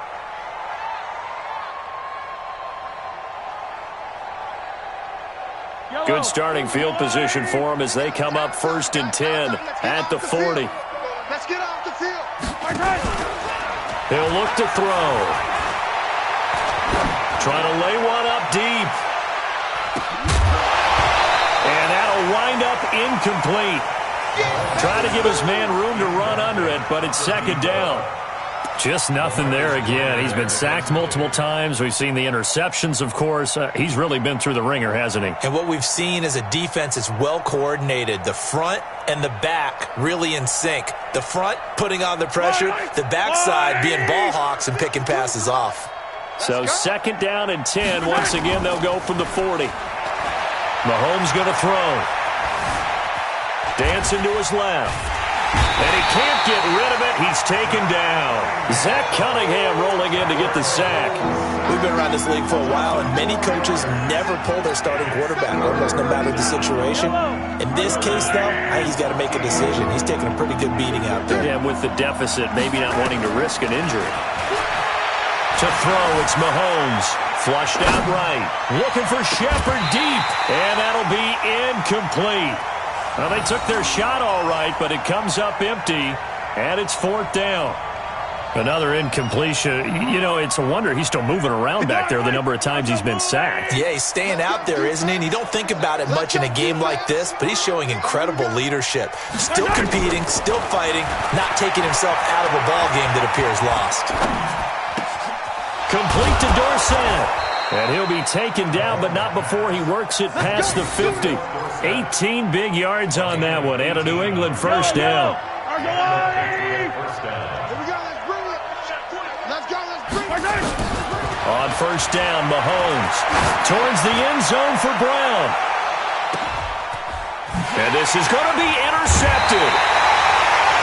Speaker 1: Good starting field position for them as they come up 1st and 10 at the 40.
Speaker 4: Let's get off the field.
Speaker 1: He'll look to throw. Trying to lay one up deep. And that'll wind up incomplete. Trying to give his man room to run under it, but it's 2nd down. Just nothing there again. He's been sacked multiple times. We've seen the interceptions, of course. He's really been through the ringer, hasn't he?
Speaker 3: And what we've seen is a defense that's well coordinated. The front and the back really in sync. The front putting on the pressure, the backside being ball hawks and picking passes off.
Speaker 1: So 2nd down and 10. Once again, they'll go from the 40. Mahomes going to throw. Dancing to his left. And he can't get rid of it. He's taken down. Zach Cunningham rolling in to get the sack.
Speaker 3: We've been around this league for a while, and many coaches never pull their starting quarterback, almost no matter the situation. In this case, though, I think he's got to make a decision. He's taking a pretty good beating out there.
Speaker 1: Yeah, with the deficit, maybe not wanting to risk an injury. To throw, it's Mahomes. Flushed out right. Looking for Shepard deep. And that'll be incomplete. Well, they took their shot all right, but it comes up empty. And it's 4th down. Another incompletion. You know, it's a wonder he's still moving around back there the number of times he's been sacked.
Speaker 3: Yeah, he's staying out there, isn't he? And you don't think about it much in a game like this, but he's showing incredible leadership. Still competing, still fighting, not taking himself out of a ball game that appears lost.
Speaker 1: Complete to Dorsett. And he'll be taken down, but not before he works it past the 50. 18 big yards on that one. And a New England 1st down. On 1st down, Mahomes towards the end zone for Brown. And this is going to be intercepted.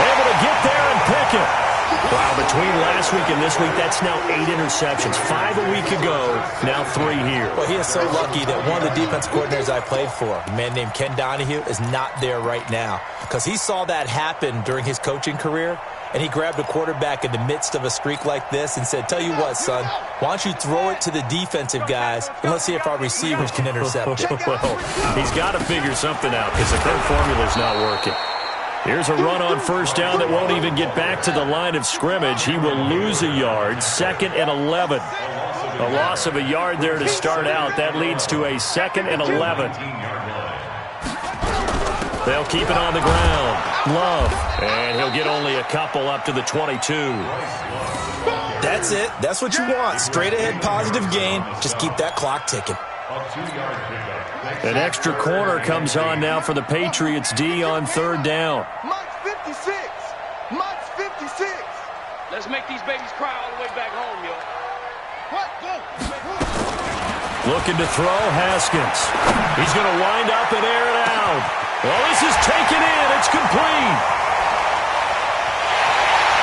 Speaker 1: Able to get there and pick it. Wow, between last week and this week, that's now 8 interceptions. 5 a week ago, now 3 here.
Speaker 3: Well, he is so lucky that one of the defense coordinators I played for, a man named Ken Donahue, is not there right now. Because he saw that happen during his coaching career, and he grabbed a quarterback in the midst of a streak like this and said, tell you what, son, why don't you throw it to the defensive guys, and let's see if our receivers can intercept it.
Speaker 1: Well, he's got to figure something out because the current formula's not working. Here's a run on 1st down that won't even get back to the line of scrimmage. He will lose a yard, 2nd and 11. A loss of a yard there to start out. That leads to a 2nd and 11. They'll keep it on the ground. Love. And he'll get only a couple up to the 22.
Speaker 3: That's it. That's what you want. Straight ahead positive gain. Just keep that clock ticking.
Speaker 1: An extra corner comes on now for the Patriots D on 3rd down.
Speaker 4: March 56. March 56. Let's make these babies cry all the way back home, yo. What? Go.
Speaker 1: Looking to throw, Haskins. He's going to wind up and air it out. Well, this is taken in. It's complete.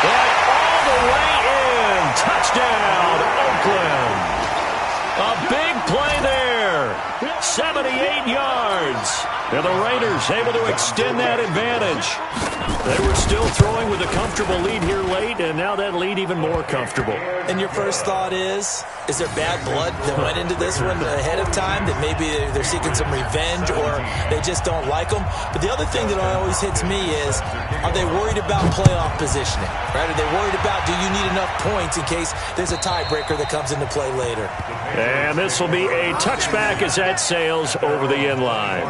Speaker 1: And all the way in. Touchdown, Oakland. A big play there. 78 yards. And the Raiders able to extend that advantage. They were still throwing with a comfortable lead here late, and now that lead even more comfortable.
Speaker 3: And your first thought is there bad blood that went into this one ahead of time, that maybe they're seeking some revenge or they just don't like them? But the other thing that always hits me is, are they worried about playoff positioning? Right? Are they worried about, do you need enough points in case there's a tiebreaker that comes into play later?
Speaker 1: And this will be a touchback as that sails over the end line.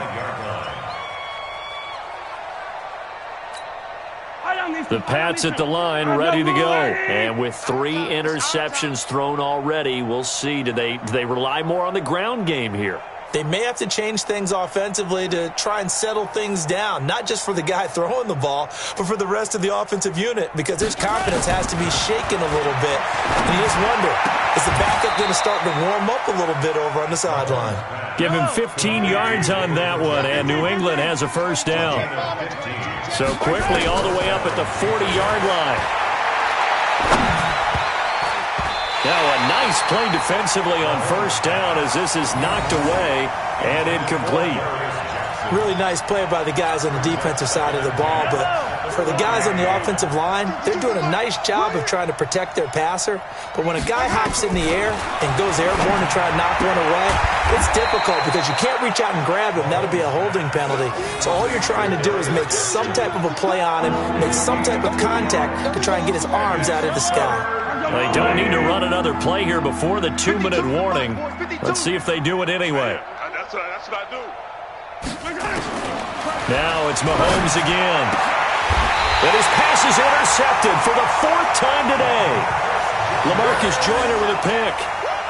Speaker 1: The Pats at the line, ready to go. And with 3 interceptions thrown already, we'll see. Do they rely more on the ground game here?
Speaker 3: They may have to change things offensively to try and settle things down, not just for the guy throwing the ball, but for the rest of the offensive unit, because his confidence has to be shaken a little bit. And you just wonder, is the backup going to start to warm up a little bit over on the sideline?
Speaker 1: Give him 15 yards on that one, and New England has a first down. So quickly all the way up at the 40-yard line. Now a nice play defensively on first down as this is knocked away and incomplete.
Speaker 3: Really nice play by the guys on the defensive side of the ball, but for the guys on the offensive line, they're doing a nice job of trying to protect their passer. But when a guy hops in the air and goes airborne to try and knock one away, it's difficult because you can't reach out and grab him. That'll be a holding penalty. So all you're trying to do is make some type of a play on him, make some type of contact to try and get his arms out of the sky.
Speaker 1: They don't need to run another play here before the 2-minute warning. Let's see if they do it anyway.
Speaker 4: That's what I do.
Speaker 1: Now it's Mahomes again. And his pass is intercepted for the 4th time today. LaMarcus Joyner with a pick.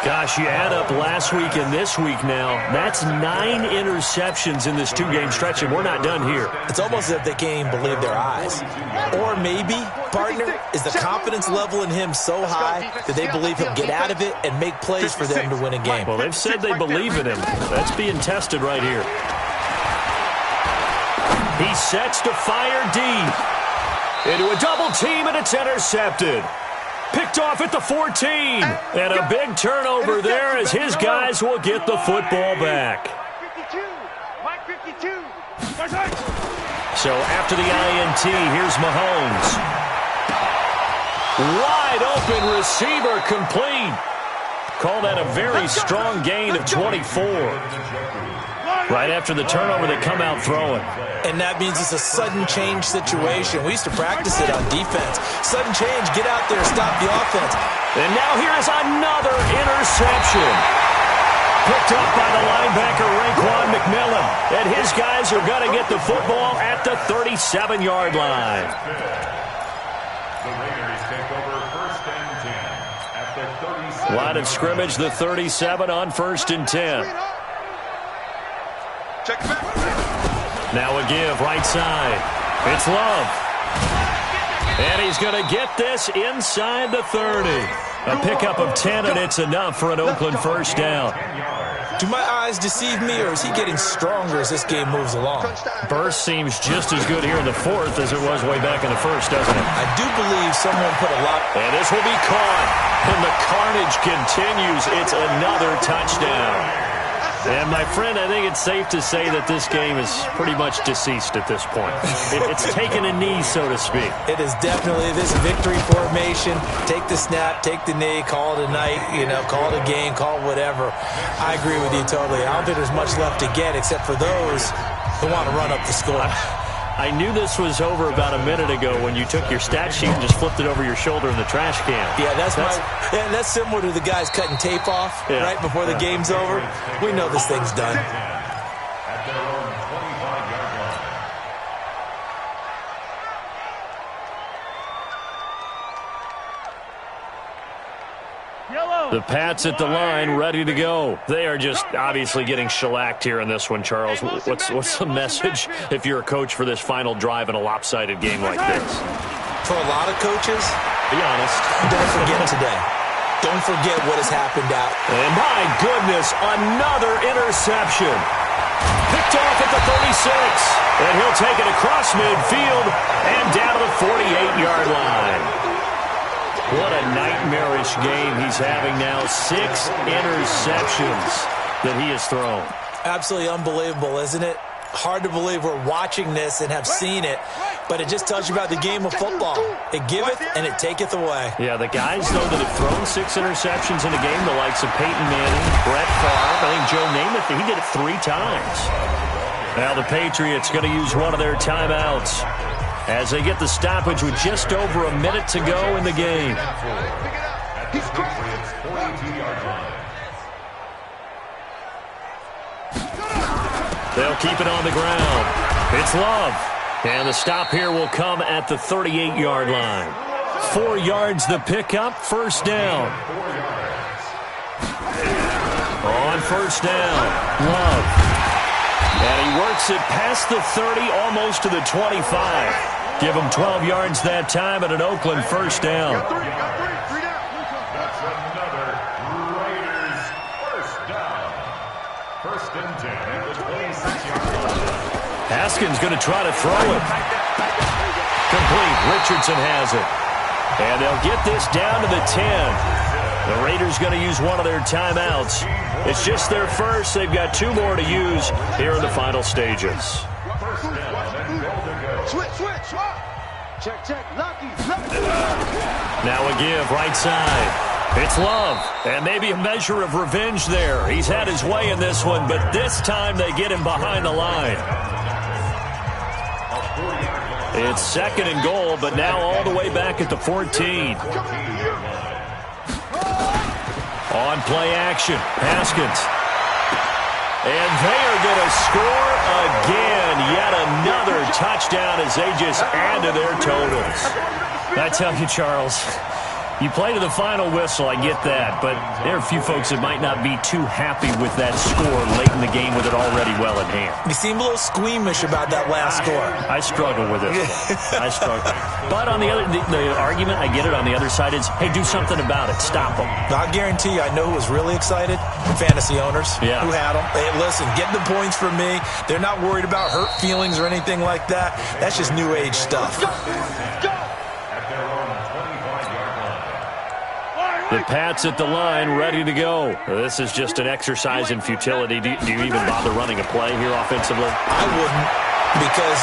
Speaker 1: Gosh, you add up last week and this week now. That's 9 interceptions in this 2-game stretch, and we're not done here.
Speaker 3: It's almost as if they can't even believe their eyes. Or maybe, partner, is the confidence level in him so high that they believe he'll get out of it and make plays for them to win a game.
Speaker 1: Well, they've said they believe in him. That's being tested right here. He sets to fire deep. Into a double team, and it's intercepted. Picked off at the 14. And a big turnover there as his guys will get the football back.
Speaker 4: 52. Mike 52.
Speaker 1: So after the INT, here's Mahomes. Wide open receiver complete. Call that a very strong gain of 24. Right after the turnover, they come out throwing.
Speaker 3: And that means it's a sudden change situation. We used to practice it on defense. Sudden change, get out there, stop the offense.
Speaker 1: And now here is another interception. Picked up by the linebacker, Raekwon McMillan. And his guys are going to get the football at the 37-yard line.
Speaker 5: The Raiders take over 1st and 10 at the 37.
Speaker 1: Line of scrimmage, the 37 on 1st and 10.
Speaker 4: Check back.
Speaker 1: Now a give, right side. It's Love. And he's going to get this inside the 30. A pickup of 10, and it's enough for an Oakland first down.
Speaker 3: Do my eyes deceive me, or is he getting stronger as this game moves along?
Speaker 1: Burst seems just as good here in the 4th as it was way back in the 1st, doesn't it?
Speaker 3: I do believe someone put a lot...
Speaker 1: And this will be caught. And the carnage continues. It's another touchdown. And, my friend, I think it's safe to say that this game is pretty much deceased at this point. It's taken a knee, so to speak.
Speaker 3: It is definitely this victory formation. Take the snap, take the knee, call it a night, call it a game, call it whatever. I agree with you totally. I don't think there's much left to get except for those who want to run up the score.
Speaker 1: I knew this was over about a minute ago when you took your stat sheet and just flipped it over your shoulder in the trash can.
Speaker 3: Yeah, that's similar to the guys cutting tape off right before the game's over. We know this thing's done.
Speaker 5: At their own 25-yard line.
Speaker 1: The Pats at the line, ready to go. They are just obviously getting shellacked here in this one, Charles. What's the message if you're a coach for this final drive in a lopsided game like this?
Speaker 3: For a lot of coaches,
Speaker 1: be honest.
Speaker 3: don't forget today. Don't forget what has happened out.
Speaker 1: And my goodness, another interception. Picked off at the 36. And he'll take it across midfield and down to the 48-yard line. What a nightmarish game he's having now. 6 interceptions that he has thrown.
Speaker 3: Absolutely unbelievable, isn't it? Hard to believe we're watching this and have seen it, but it just tells you about the game of football. It giveth and it taketh away.
Speaker 1: Yeah, the guys, though, that have thrown 6 interceptions in a game, the likes of Peyton Manning, Brett Favre, I think Joe Namath, he did it 3 times. Now the Patriots going to use one of their timeouts as they get the stoppage with just over a minute to go in the game. They'll keep it on the ground. It's Love. And the stop here will come at the 38-yard line. 4 yards the pickup, first down. On first down, Love. And he works it past the 30, almost to the 25. Give him 12 yards that time at an Oakland first down.
Speaker 5: That's another Raiders first down. First and 10 at the 26-yard line.
Speaker 1: Haskins going to try to throw it. Complete. Richardson has it. And they'll get this down to the 10. The Raiders going to use one of their timeouts. It's just their first. They've got 2 more to use here in the final stages.
Speaker 5: First down and goal to go.
Speaker 4: Switch. Check. Lucky.
Speaker 1: Now a give, right side. It's Love. And maybe a measure of revenge there. He's had his way in this one, but this time they get him behind the line. It's second and goal, but now all the way back at the 14. On play action, Haskins. And they are going to score again. Yet another touchdown as they just add to their totals. I tell you, Charles, you play to the final whistle, I get that. But there are a few folks that might not be too happy with that score late in the game with it already well in hand.
Speaker 3: You seem a little squeamish about that last score.
Speaker 1: I struggle with it. I struggle. But on the other, the argument, I get it, on the other side is, hey, do something about it. Stop them.
Speaker 3: I guarantee you, I know who was really excited. Fantasy owners who had them. Hey, listen, get the points for me. They're not worried about hurt feelings or anything like that. That's just new age stuff.
Speaker 1: The Pats at the line, ready to go. This is just an exercise in futility. Do you even bother running a play here offensively?
Speaker 3: I wouldn't, because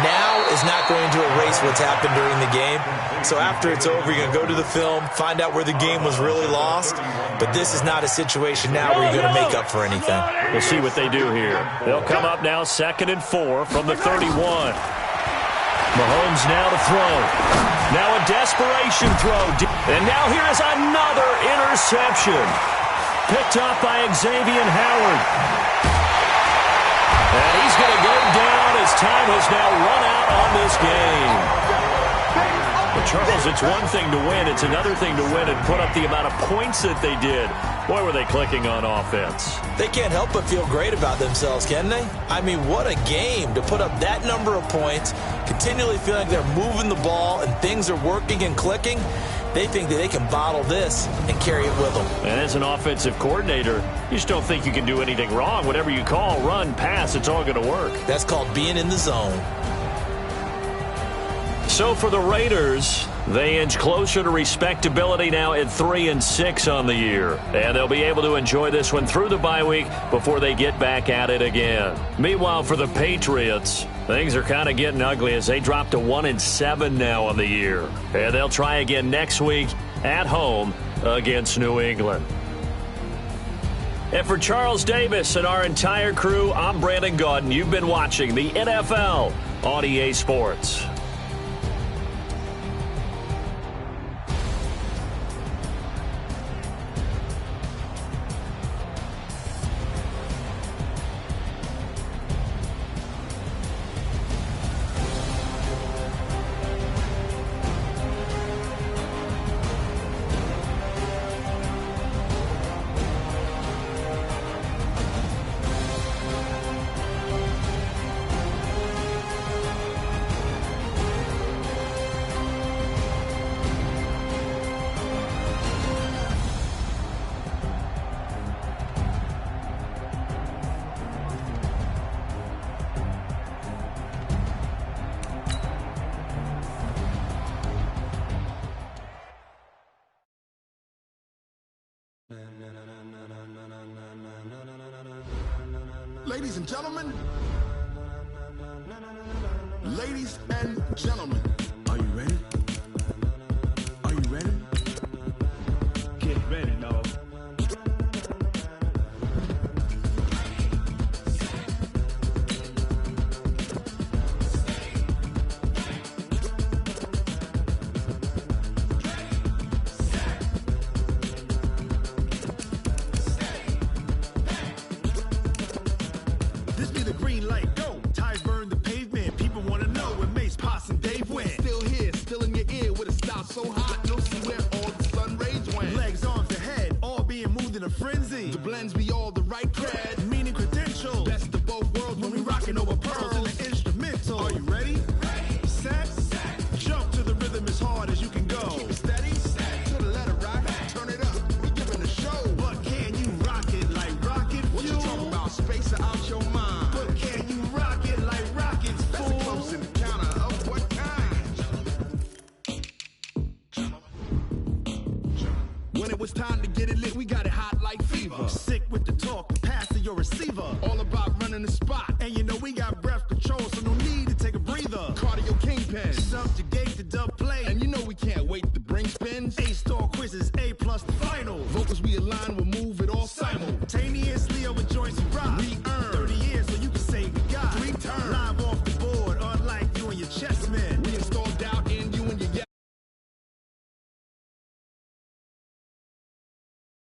Speaker 3: now is not going to erase what's happened during the game. So after it's over, you're going to go to the film, find out where the game was really lost. But this is not a situation now where you're going to make up for anything.
Speaker 1: We'll see what they do here. They'll come up now 2nd and 4 from the 31. Mahomes now to throw. Now a desperation throw. And now here is another interception. Picked up by Xavier Howard. And he's going to go down as time has now run out on this game. But Charles, it's one thing to win. It's another thing to win and put up the amount of points that they did. Boy, were they clicking on offense.
Speaker 3: They can't help but feel great about themselves, can they? I mean, what a game to put up that number of points, continually feeling like they're moving the ball and things are working and clicking. They think that they can bottle this and carry it with them.
Speaker 1: And as an offensive coordinator, you just don't think you can do anything wrong. Whatever you call, run, pass, it's all going to work.
Speaker 3: That's called being in the zone.
Speaker 1: So for the Raiders, they inch closer to respectability now at 3-6 on the year. And they'll be able to enjoy this one through the bye week before they get back at it again. Meanwhile, for the Patriots, things are kind of getting ugly as they drop to 1-7 now on the year. And they'll try again next week at home against New England. And for Charles Davis and our entire crew, I'm Brandon Gaudin. You've been watching the NFL on EA Sports.
Speaker 6: Ladies and gentlemen. Ladies and gentlemen. Are you ready? Are you ready?
Speaker 4: Get ready, dog.
Speaker 6: This be the green light, go. Tires burn the pavement. People want to know where Mace, Pops, and Dave went. Still here, still in your ear with a style so hot. No see where all the sun rays went. Legs, arms, and head, all being moved in a frenzy. The blends be all the right cred, meaning credentials. Best of both worlds when we rockin' over pearls in the instrumental. Are you ready? Set. Jump to the rhythm as hard as you can go. Keep it steady. To the letter rock. Turn it up. We giving a show. But can you rock it like rocket fuel? What you talking about? Space out your mind. But can you rock it like rockets, fool? That's a close encounter of what kind? When it was time to get it lit, we got it hot like fever. Sick with the talk, pass to your receiver. All about running the spot. And you know we got breath control, so no need to take a breather. Cardio kingpin, subjugate the dub play. And you know we can't wait to bring spins. Ace